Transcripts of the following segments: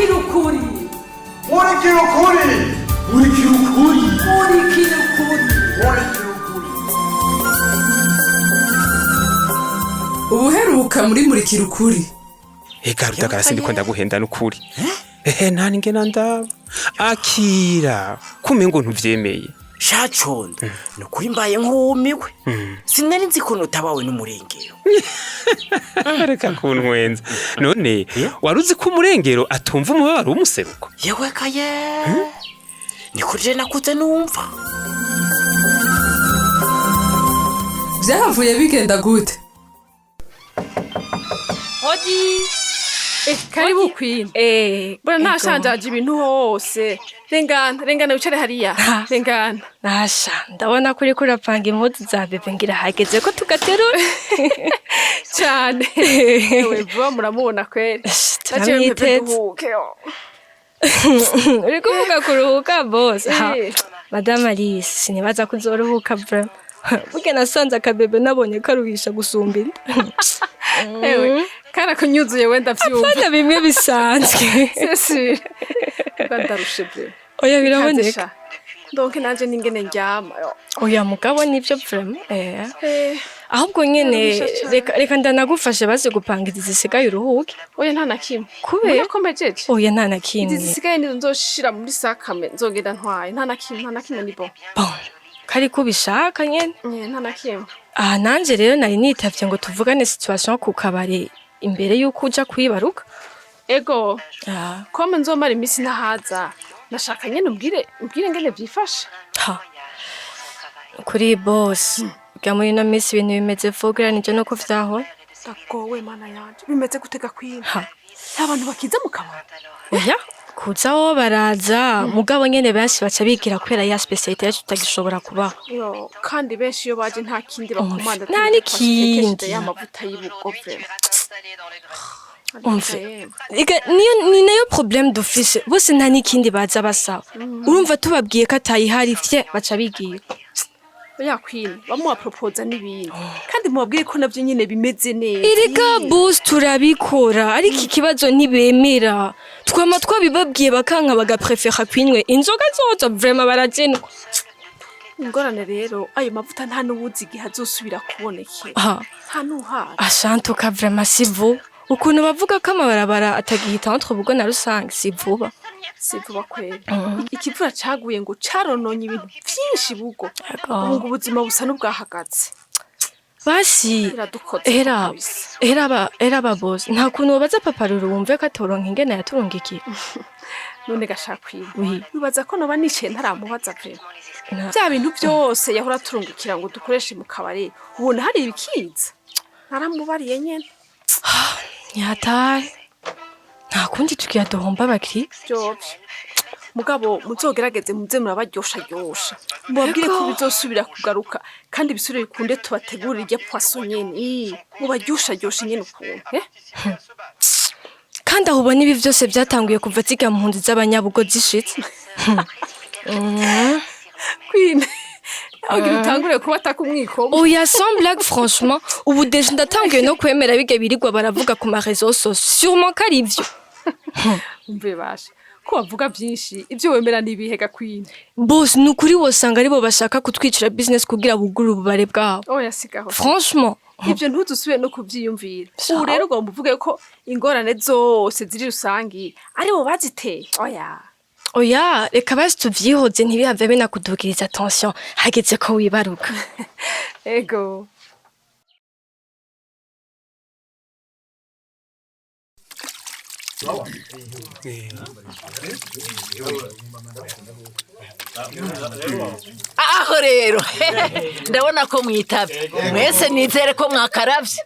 murikira ukuri murikira ukuri murikira ukuri murikira ukuri murikira ukuri. ubuheruka muri murikira ukuri. Ega rudagara sindi ko ndaguhenda n'ukuri. Nani ngena ndaba akira kumengo ntuvyemeye. Shacondo nukuri mbaye nkumiwe. Sinari nzi ko nutabawe n'umurengero. Reka kuntwenza. None waruzi ko umurengero atumva umubabaro w'umuseruko? Yewe kaye. Nikuje nakuze numva. Vyahavuye bigenda gute? Odi. Karibu Queen. Bora nashanjaje ibintu hose. Rengana wicare hariya. Rengana. Nasha, ndabona kuri kurapanga impuzu za bebe ngira hageze ko tugaterura. Cyane. Ewe vuba muramubona kweri. Turamwiteze. Uri kuvuga kuruhuka boss. Madame Alice, sinibaza kuzoruhuka vraiment. Burya nasanze akabebe nabonye karuhisha gusumba inda. Ewe kana kunyuzuye wenda vyumva. Afana bimwe bisanzwe. Sesi. Kandarushe bre. Oya biraboneka. Donc nanje ningene njyama. Oya mugabo nivyo vraiment. Ahubwo nyene reka ndanagufashe baze gupanga izisigaye uruhuke. Oya nta nakimwe. Kubera ko mejeje. Oya nta nakimwe. Izisigaye nizo nzoshira muri sakame nzogenda ntwaye. Nta nakimwe ni bo. Kari kubishaka nyene. Nta nakimwe. Nanje rero nari nitavye ngo tuvugane situation ku kabare imbere yuko uja kwibaruka. Ego. Kome nzomara imisi nahaza. Nashaka nyene umbwire ngene vyifashe. Kuri boss. Muri ino minsi ibintu bimeze vugeranije no ko vyahora. Dagowe mana yanje. Bimeze gutega kwina. Abantu bakiza mu kabari. Oya, kuzaho baraza. Mugabo nyene benshi baca bigira kwera ya speciality yacu tutagishobora kubaho. Yo, kandi benshi yo baje nta kindi bakomanda. Nta nikindi. Y'amavuta y'ubugove. Ni nayo problème d'office. Bose nta nikindi baza basaba. Urumva tubabwiye ko atayihari fye baca bigiye. Oya Queen, bamuwa propose n'ibindi. Kandi mubabwire ko navyo nyine bimeze neza. Erega boss turabikora, ariko ikibazo ntibemera. Twama twabibabwiye bakanka bagaprefera Queen inzoga zoza vraiment barajenwa. Ingorane rero ayo mavuta nta nubuzi gihe azosubira kubonekera. Nta nuhara. Ashanto ka vraiment si vuba. Ukuntu bavuga ko amabarabara atagihita entre bugo na rusange si vuba. Si vuba kweli. Ikivura caguye ngo carononye ibintu byinshi bugo. Ubu ubuzima busa n'ubwahagaze. Basi era babozi nta kuntu babaza papa ruru wumve ko atoronka ingene yaturungikiye. None gashakwiye. Bibaza ko noba nice ntaramubaza pe. Bya bintu byose yahora turungikira ngo dukoreshe mu kabare. Ubona hari ibikiza. Naramubariye nyene. Nyatari. Nta kundi tukiya dohomba bakiri. Byovye. Mugabo muzogerageze muze murabaryosha. Mubabwire ko bizosubira kugaruka kandi bisubire bikunde tubategurira irya poisson nyene. Mubaryosha nyene ukuntu, Kandi aho ubona ibi byose byatanguye kuva ziga mu mpunzi z'abanyabugo zishitse. Queen. Agira utangure kuba atakumwikomo. Oya sans blague franchement, ubu deje ndatanguye no kwemera bige birigwa baravuga ku ma réseaux sociaux. Sûrement kari ivyo. Umve bashe. Ko bavuga byinshi ibyo wemera nibihega Queen. Boss nukuri wosanga aribo bashaka kutwicira business kugira buguru ububare bwabo. Oya sigaho. Franchement. Ibyo ntuzusubire no kuvyiyumvira. Ubu rero ngo mvuge ko ingorane zose ziri rusangi aribo baziteye. Oya, reka basi tuvyihoze ntibihave binakudugiriza attention. Hageze ko wibaruka. Ego. Aho rero ndabona ko mwitavye mwese nizere ko mwakaravye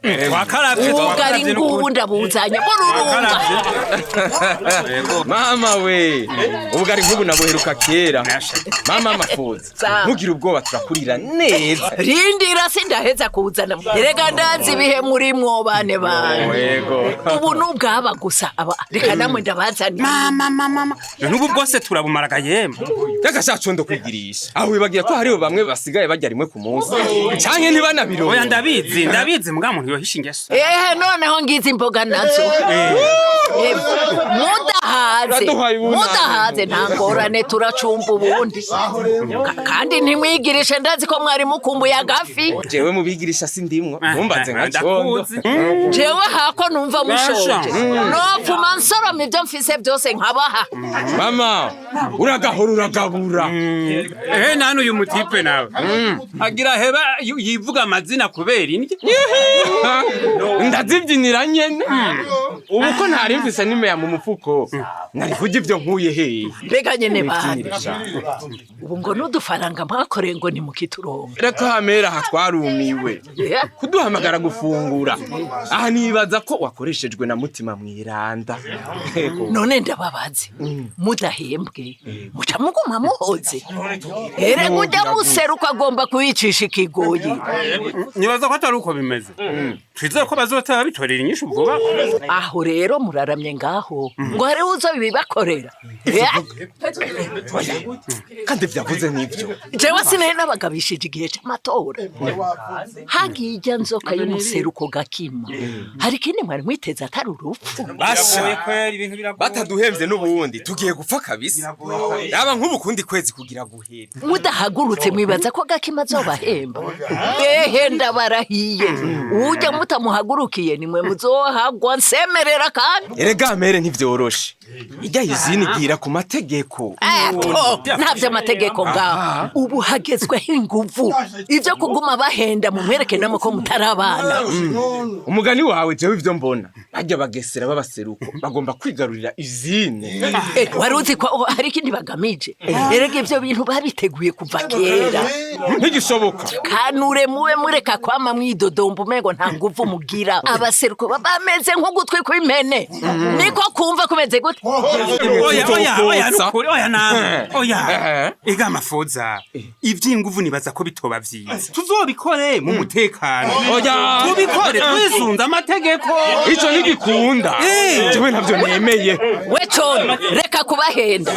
ugari ngubu ndabuzanya bururunga Mama we ubugari ngubu nabuheruka kera mama amafuza mugira ubwoba turakurira neza rindira sindaheza kuzana erega ndazi ibihe muri mwo bane bane ubu nubwaba gusa reka namwe ndabazaniye. mama n'ubu bwose turabumaraga yemwe. Reka shacu ndo kwigirisha. Aho wibagiye ko hariho bamwe basigaye bajya rimwe ku munsi. Canke ntibanabiro. Oya ndabizi mbwa muntu yohisha ingeso. Noneho ngize imboga nazo. Mudahaze nta ngorane turacumba ubundi. Kandi ntimwigirishe ndazi ko mwari mukumbuye agafi. Jewe mubigirisha sindimwo. Mumbaze nka condo. Jewe hako numva mushoje. Nopfuma nsoroma ibyo mfise byose nkabaha. Mama, uragahora uragabura. Nanu uyu mutipe nawe. Agira heba yivuga amazina kubera indye. Ndazibyinira nyene. Ubu ko ntari mfise nimeya mu mufuko. Nari kugira ibyo nkuye he. Mbega nyene bana. Ubu ngo nudufaranga mwakoreye ngo ni mukituronga. Reka hamera hatwarumiwe. Kuduhamagara gufungura. Aha nibaza ko wakoreshejwe na mutima mwiranda. None ndababaze. Mudahembwe. Muca muguma muhoze. Ere kujya museruka agomba kuyicisha ikigoyi. Nibaza ko atari uko bimeze. Twizere ko bazotaba bitorera inyishu vuba. Aho rero muraramye ngaho. Ngo hari uzo bibakorera. Kandi byavuze nibyo. Jewe sinari nabagabishije igihe cy'amatora. Hagijya nzoka y'umuseruko gakima. Hari kindi mwari mwiteze atari urupfu. Basha bataduhemvye n'ubundi tugiye gupfa kabisa. Yaba nk'ubu kundi kwezi kugira guhera. Mudahagurutse mwibaza ko gakima azobahemba. Ndabarahiye. Ujya mutamuhagurukiye nimwe muzohagwa nsemerera kandi. Erega mere ntivyoroshe. Ijya izini gira ku mategeko. Ntabyo amategeko ngaho. Ubu hagezweho inguvu. Ivyo kuguma bahenda mu mwereke namo ko mutarabana. Umugani wawe jewe ivyo mbona. Bajya bagesera babaseruko bagomba kwigarurira izine. Waruzi ko hari kindi bagamije. Erega ivyo bintu babiteguye kuva kera. Ntigishoboka. Kanure muwe mureka kwama mwidodomba umengo nta nguvu mugira. Abaseruko babameze nk'ugutwi kw'impene. Niko kumva kumeze gute? Oya ega amafoza ivy'inguvu nibaza ko bitoba vyiza tuzobikore mu mutekano tubikore twisunza amategeko ico ntigikunda jewe navyo nemeye we cone reka kubahenda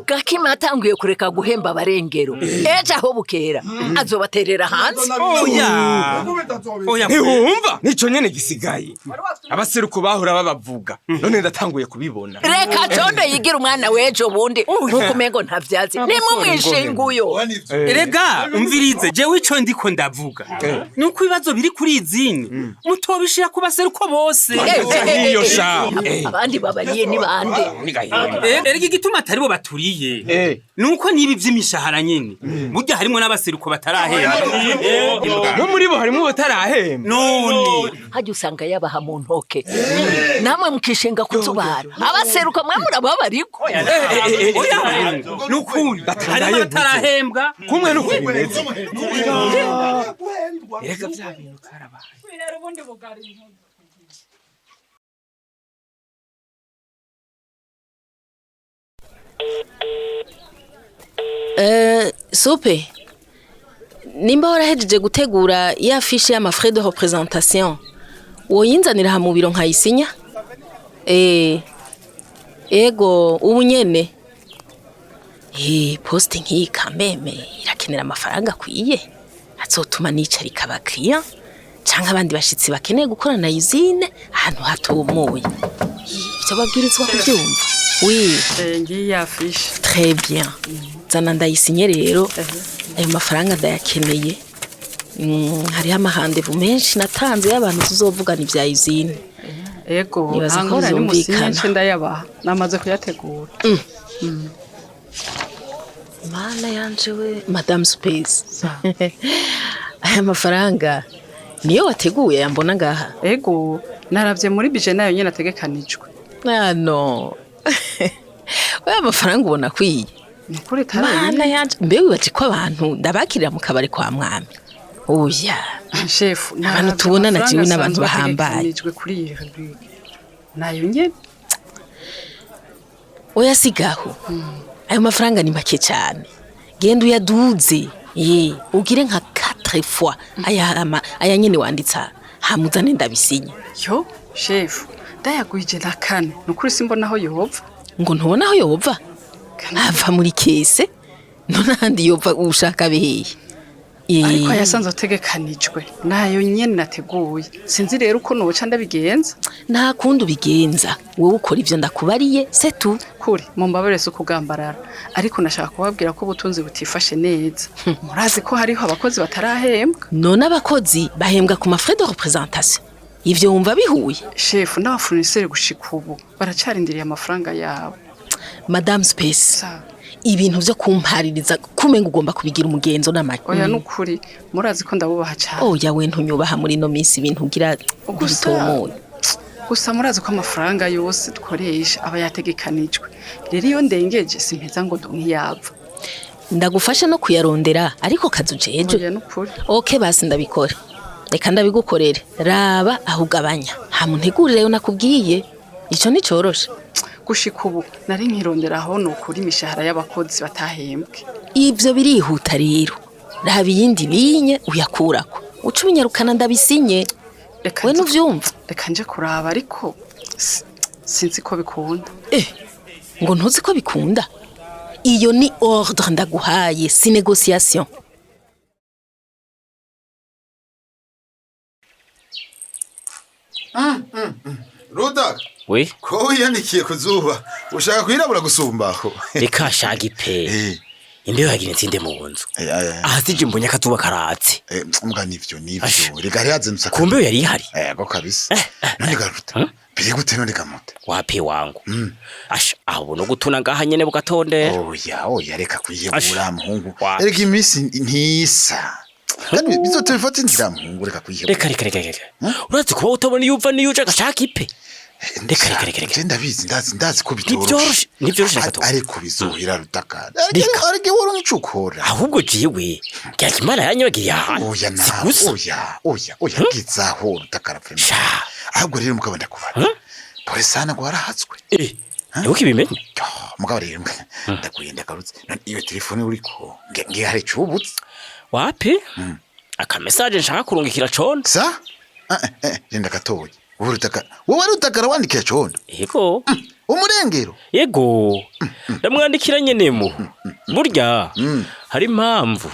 gakima atanguye kureka guhemba abarengero ejo aho bukera azobaterera hanze oya ntiwumva nico nyene gisigaye abaseruko bahora babavuga none ndatanguye kubibona reka condo yigira umwana wejo bundi ntukumengo ntavyazi nimumwishinguyo erega umvirize jewe ico ndiko ndavuga nuko ibibazo biri kuri izini mutobishira ku baseruko bose niyo sha abandi babariye ni bande erega igituma atari bo baturiye nuko nibi vy'imishahara nyene burya harimo n'abaseruko batarahemba no muri bo harimo batarahemba none hajya usanga yabaha mu ntoke namwe mukishinga kutubara abaseruka mwe murababariko nukuri batarahembwa kumwe nuko bimeze erega bya bintu karabaye Supe nimba warahejeje gutegura ya fiche ya frais de représentation woyinzanira ha mu biro nkayisinya ego ubu nyene poste nk'iyi kameme irakenera amafaranga akwiye azotuma nicara ikaba client canke abandi bashitsi bakeneye gukorana na usine ahantu hatumuye ivyo babwirizwa kuvyumva oui ngiyi ya fiche très bien zana ndayisinye rero ayo mafaranga ndayakeneye hariho amahandevu menshi natanze y'abantu tuzovugana ibya usine ego nkora ni musinye ndayabaha namaze kuyategura mana yanje we madame Space aya mafaranga niyo wateguye yambona ngaha ego naravye muri budget nayo nyene ategekanijwe no aya mafaranga ubona kwiye nukuri tarari mana yanje mbe wibaje ko abantu ndabakirira mu kabari kwa mwami oya chef abantu tubona na kiwe n'abantu bahambaye kuri iyi rubrique nayo nyene oya sigaho ayo mafaranga ni make cyane genda uyaduze ugire nka 4 fois aya nyene wanditsa hamuzane ndabisinya yo chef ndayagwije na kane nukuri simbona aho yova ngo ntubona aho yova ava muri kese none ahandi yova ushaka bihiye ariko yasanze utegekanijwe nayo nyene nateguye sinzi rero uko noca ndabigenza nta kundi ubigenza wowe ukora ivyo ndakubariye setu kuri mumbabare se kugambarara ariko nashaka kubabwira ko ubutunzi butifashe neza murazi ko hariho abakozi batarahembwa none abakozi bahembwa ku mafrais de représentation ivyo wumva bihuye chef n'abafournisseur gushika ubu baracarindiriye amafaranga yabo Madame Space ibintu vyo kumpaririza kumenga ugomba kubigira umugenzo n'amaki oya nukuri murazi ko ndabubaha cyane oya we ntunyubaha muri no minsi ibintu ugira gusa murazi ko amafaranga yose dukoresha aba yategekanijwe rero iyo ndengeje simpeza ngo nkiyapfa ndagufasha no kuyarondera ariko kazujeje oya nukuri okay basi ndabikora reka ndabigukorere raba aho ugabanya hamuntegurire yo nakubwiye ico ni coroshe gushika ubu nari nkirondera aho nukuri imishahara y'abakozi batahembwe ivyo birihuta rero raba iyindi linye uyakurako uca ubinyarukana ndabisinye we nuvyumva reka nje kuraba ariko sinzi ko bikunda ngo ntuzi ko bikunda iyo ni ordre ndaguhaye si négociation Ruda we ko wiyanikiye kuzuba ushaka kwirabura gusumbaho reka shagipe imbeho yagira insinde mu nzu ahasije mbonye akazuba karatse mbwa nivyo reka yazindutse kumbe yari ihari yego kabisa none garuta biri gute none gamote wapi wangu asha aho no gutuna ngaha nyene bugatonde oya reka kuyibura muhungu reka imisi ntisa kandi bizotefata inzira muhungu reka kuyibura reka urazi kuba utabona iyo uva niyo uje gashaka ipe reka ndabizi ndazi ko bitoroshe nivyoroshe gato ariko bizohira rutakara ariko woro ncukora ahubwo jiwe cyaki imana yanyogiriye ahantu oya na oya gizaho rutakara pfema ahubwo rero mugabo ndakubara pore sana gwarahatswe nuko ibimenye mugabo rero ndakuyenda karutse iyo telefone uriko ngiye hari cubutse wapi aka message nshaka kurungikira condo sa genda gatoye wowe rutakara wandikira condo yego umurengero yego ndamwandikira nyenemo burya hari impamvu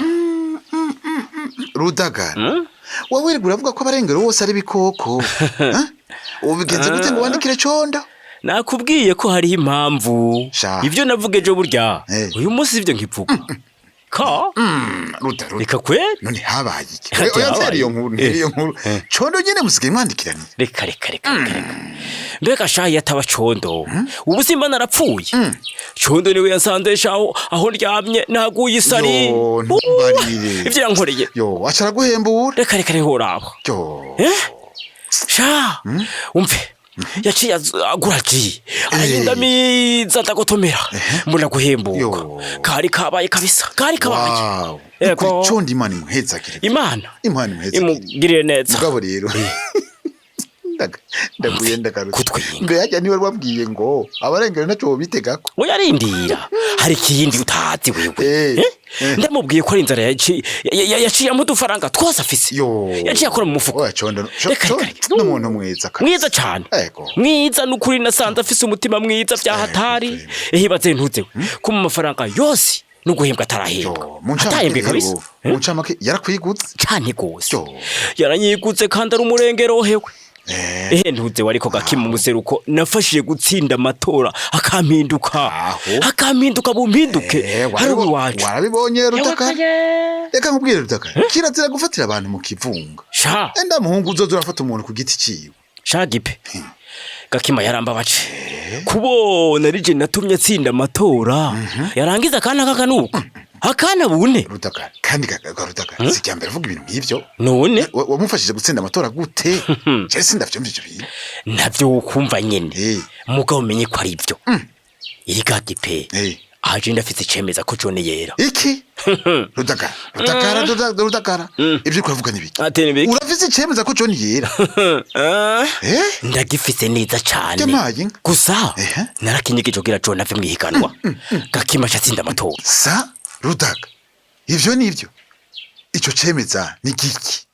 Rudagara wowe uravuga ko abarengero bose ari bikoko ubigenze gute ngo wandikire condo nakubwiye ko hari impamvu ivyo navugeje burya uyu munsi ivyo nkivuga ka reka kweli none habaye iki oya nseri iyo nkuru condo nyene musigaye mwandikiranye reka mbega shahi yataba condo ubu simba narapfuye condo niwe yasanze shaho aho ndyamye naguye isari ivyo yankoreye acara guhembura reka rehoraba sha umve yaciye agura ji arindamiza ndagotomera mbona guhembuka kari kabaye kabisa kari kabaye yego condo imana imuhezagire imana imugirire neza mugabo rero ndaguyenda karutse mbe yajya niwe wabwiye ngo abarengero naco bitegako oya rindira hari ikindi utazi wewe ndamubwiye ko ari inzara yaciye amudufaranga twose afise yaciye akora mu mufuko n'umuntu mwiza cyane mwiza n'ukuri nasanze afise umutima mwiza vyahatari ehibaze ntuzewe ko mu mafaranga yose nuguhembwa atarahembwa atahembwe kabisa muncamake yarakwigutse cyane gose yaranyigutse kandi ari umurengero hewe ntuze wariko gakimu museruko nafashije gutsinda amatora akampinduka bumpinduke hari uwacu warabibonye Rutakara reka nkubwire Rutakara kirazira gufatira abantu mu kivunga enda muhungu uzoza urafata umuntu ku giti ciwe gipe gakima yarambabaje kubona rije natumye atsinda amatora yarangiza kana kakanuka akana bune Rutakara kandi Rutakara sijyambere vuga ibintu nk'ivyo none wamufashije gutsinda amatora gute cyari sindavyumva ivyo bintu navyo ukumva nyene mugabo umenye ko ari ivyo iri gipe aje ndafite icemeza ko John yera iki Rutakara ivyo kwavuga nibiki urafise icemeza ko John yera ndagifise neza cyane gusa narakinyigije kugira John ave mwihiganwa gakima cyatsinda amatora sa Rudaga ivyo nivyo ico cemeza ni giki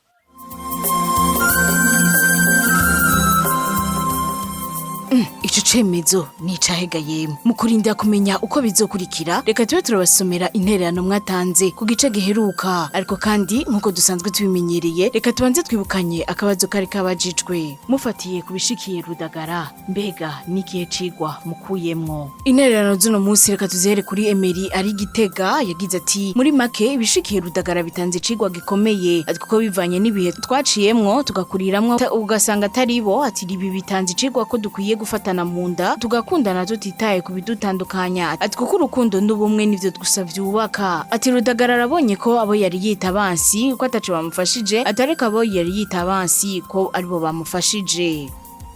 ico cemezo ni icahega yemwe mu kurinda kumenya uko bizokurikira reka tube turabasomera intererano mwatanze ku gice giheruka ariko kandi nk'uko dusanzwe tubimenyereye reka tubanze twibukanye akabazo kari kabajijwe mufatiye kubishikiye Rudagara mbega n'ikihe cigwa mukuyemwo intererano z'uno munsi reka tuzihere kuri Emery ari Gitega yagize ati muri make ibishikiye Rudagara bitanze cigwa gikomeye ati kuko bivanye n'ibihe twaciyemwo tugakuriramwo ugasanga atari bo ati ibi bitanze cigwa ko dukwiye gufatana mu nda tugakundana tutitaye ku bidutandukanya ati kuko urukundo n'ubumwe nivyo gusa vyubaka ati Rudagara arabonye ko abo yari yita abansi ko ataco bamufashije atareka abo yari yita abansi ko aribo bamufashije.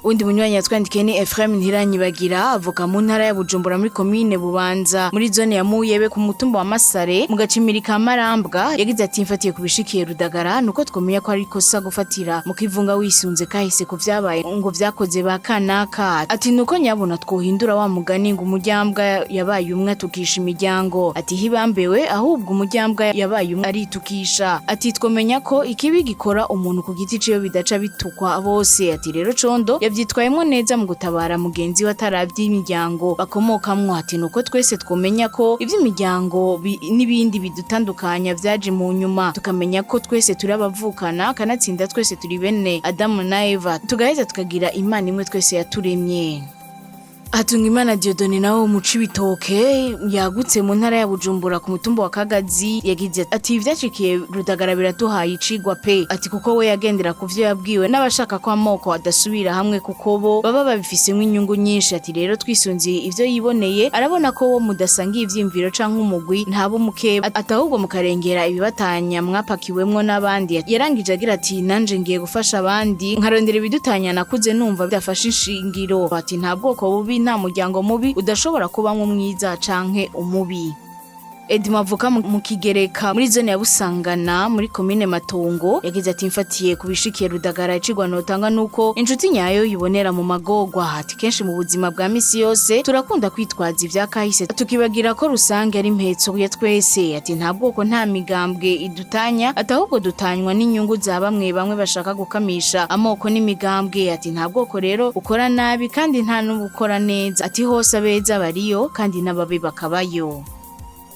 Undi munywanyi yatwandikiye ni Ephraim Ntiranyibagira avuka mu ntara ya Bujumbura muri commune Bubanza muri zone ya Muyebe ku mutumba wa Masare mu gacimiri ka Marambwa yagize ati mfatiye kubishikiye Rudagara nuko twomenya ko ari kosa gufatira mu kivunga wisunze kahise ku vyabaye ngo vyakoze bakanaka ati nuko nyabona twohindura wa mugani ngo umujyambwa yabaye umwe tukisha imiryango ati hibambewe ahubwo umujyambwa yabaye umwe aritukisha ati twomenya ko ikibi gikora umuntu ku giti ciyo bidaca bitukwa bose ati rero condo yavyitwayemwo neza mu gutabara mugenzi we ataravye imiryango bakomokamwo ati nuko twese twomenya ko ivy'imiryango n'ibindi bidutandukanya vyaje mu nyuma tukamenya ko twese turi abavukana kanatsinda twese turi bene Adamu na Eva tugaheza tukagira Imana imwe twese yaturemye. Hatungimana Dieudonne nawe mu Cibitoke yagutse mu ntara ya Bujumbura ku mutumba wa Kagazi yagize ati ivyacikiye Rudagara biratuhaye icigwa pe ati kuko we yagendera ku vyo yabwiwe n'abashaka ko amoko adasubira hamwe kuko bo baba babifisemwe inyungu nyinshi ati rero twisunziye ivyo yiboneye arabona ko wo mudasangiye ivyimviro canke umugwi ntabo mukeba atahubwo mukarengera ibibatanya mwapakiwemwo n'abandi yarangije agira ati nanje ngiye gufasha abandi nkarondera ibidutanya nakuze numva byafashe ishingiro ati nta bwoko bubi nta muryango mubi udashobora kubamwo mwiza canke umubi. Edma avuka mu Kigereka muri zone ya Busangana muri commune Matongo yagize ati mfatiye kubishikiye Rudagara icigwa notanga nuko inshuti nyayo yibonera mu magogwa ati kenshi mu buzima bwa misi yose turakunda kwitwaza ivya kahise tukibagira ko rusange ari impetso ya twese ati nta bwoko nta migambwe idutanya atahubwo dutanywa n'inyungu za bamwe bashaka gukamisha amoko n'imigambwe ati nta bwoko rero ukora nabi kandi nta n'ubukora neza ati hose abeza bariyo kandi n'ababi bakabayo.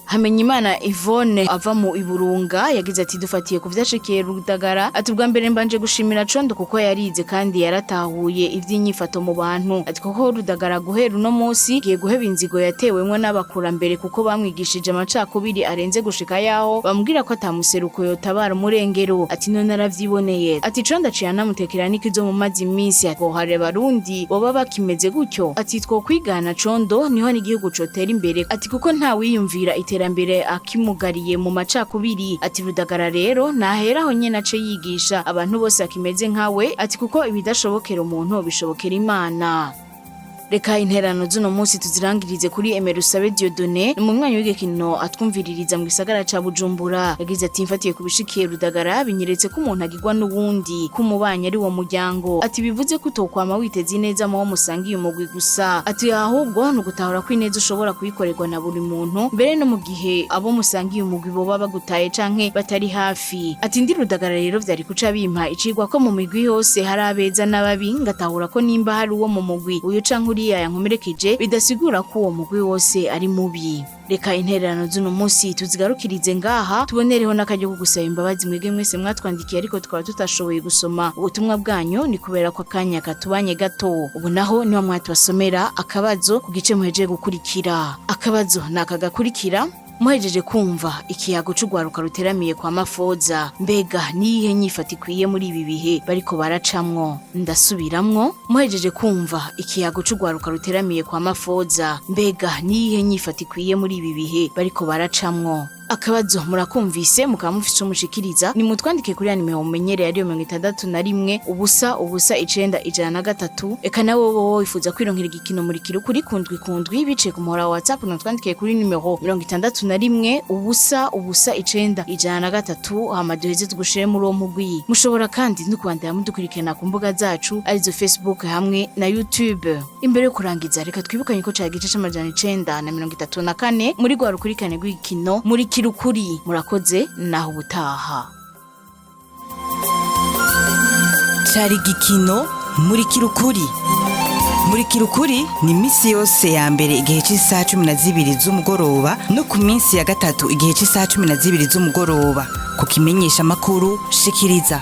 Hamenyimana Yvonne ava mu Iburunga yagize ati dufatiye ku vyashikiye Rudagara ati ubwa mbere mbanje gushimira condo kuko yarize kandi yaratahuye ivy'inyifato mu bantu ati kuko Rudagara guhera uno munsi giye guheba inzigo yatewemwo n'abakurambere kuko bamwigishije amacakubiri arenze gushika yaho bamubwira ko atamuseruko yotabara umurengero ati none aravyiboneye ati condo aciye anamutekera n'ikizo mu mazi iminsi ati hare barundi boba bakimeze gutyo ati two kwigana condo niho n'igihugu cotera imbere ati kuko nta wiyumvira iterambere akimugariye mu macakubiri ati Rudagara rero naheraho nyene ace yigisha abantu bose akimeze nkawe ati kuko ibidashobokera umuntu bishobokera Imana. Reka intererano z'uno munsi tuzirangirize kuri Emery Dieudonne mu mwanya w'igikino atwumviririza mu gisagara ca Bujumbura yagize ati mfatiye kubishikiye Rudagara binyeretse ko umuntu agirwa n'uwundi kumubanya ari wo muryango ati bivuze ko utokwama witeze neza mu musangiye umugwi gusa ati ahubwo n'ugutahura ko ineza ushobora kuyikorerwa na buri muntu mbere no mu gihe abo musangiye umugwi boba bagutaye canke batari hafi ati ndi Rudagara rero vyari kuca bimpa icigwa ko mu migwi hose hari abeza n'ababi ngatahura ko nimba hari uwo mu mugwi uyu canke uriya yankomerekeje bidasigura ko uwo mugwi wose ari mubi. Reka intererano z'uno munsi tuzigarukirize ngaha tubonereho n'akaryo ko gusaba imbabazi mwege mwese mwatwandikiye ariko twaba tutashoboye gusoma ubutumwa bwanyu ni kubera ko akanya katubanye gato ubu naho niho mwatubasomera akabazo ku gice muhejeje gukurikira. Akabazo nakagakurikira muhejeje kumva ikiyago c'ugwaruka ruteramiye kwa Mafoza mbega niyihe nyifata ikwiye muri ibi bihe bariko baracamwo ndasubiramwo muhejeje kumva ikiyago c'ugwaruka ruteramiye kwa Mafoza mbega niyihe nyifata ikwiye muri ibi bihe bariko baracamwo. Akabazo murakumvise mukamufise umushikiriza ni mutwandike kuri nimero mumenyereye ariyo 61 ubusa ubusa 913 eka nawe wowe wifuza kwironkera igikino murikira ukuri kundwi bice ku muhora wa WhatsApp natwandike kuri nimero 61 ubusa ubusa 913 hamaduheze tugushire muri uwo mugwi. Mushobora kandi no kwandika mudukurikirana ku mbuga zacu arizo Facebook hamwe na YouTube. Imbere yo kurangiza reka twibukanye ko cagice c'amajana 934 muri gwa rukurikirane rw'igikino muri ukuri murakoze naho ubutaha. Cari gikino muri ukuri. Murikira ukuri ni misi yose ya mbere igihe cy'isaha 12 z'umugoroba no ku minsi ya gatatu igihe cy'isaha 12 z'umugoroba ku kimenyesha makuru shikiriza.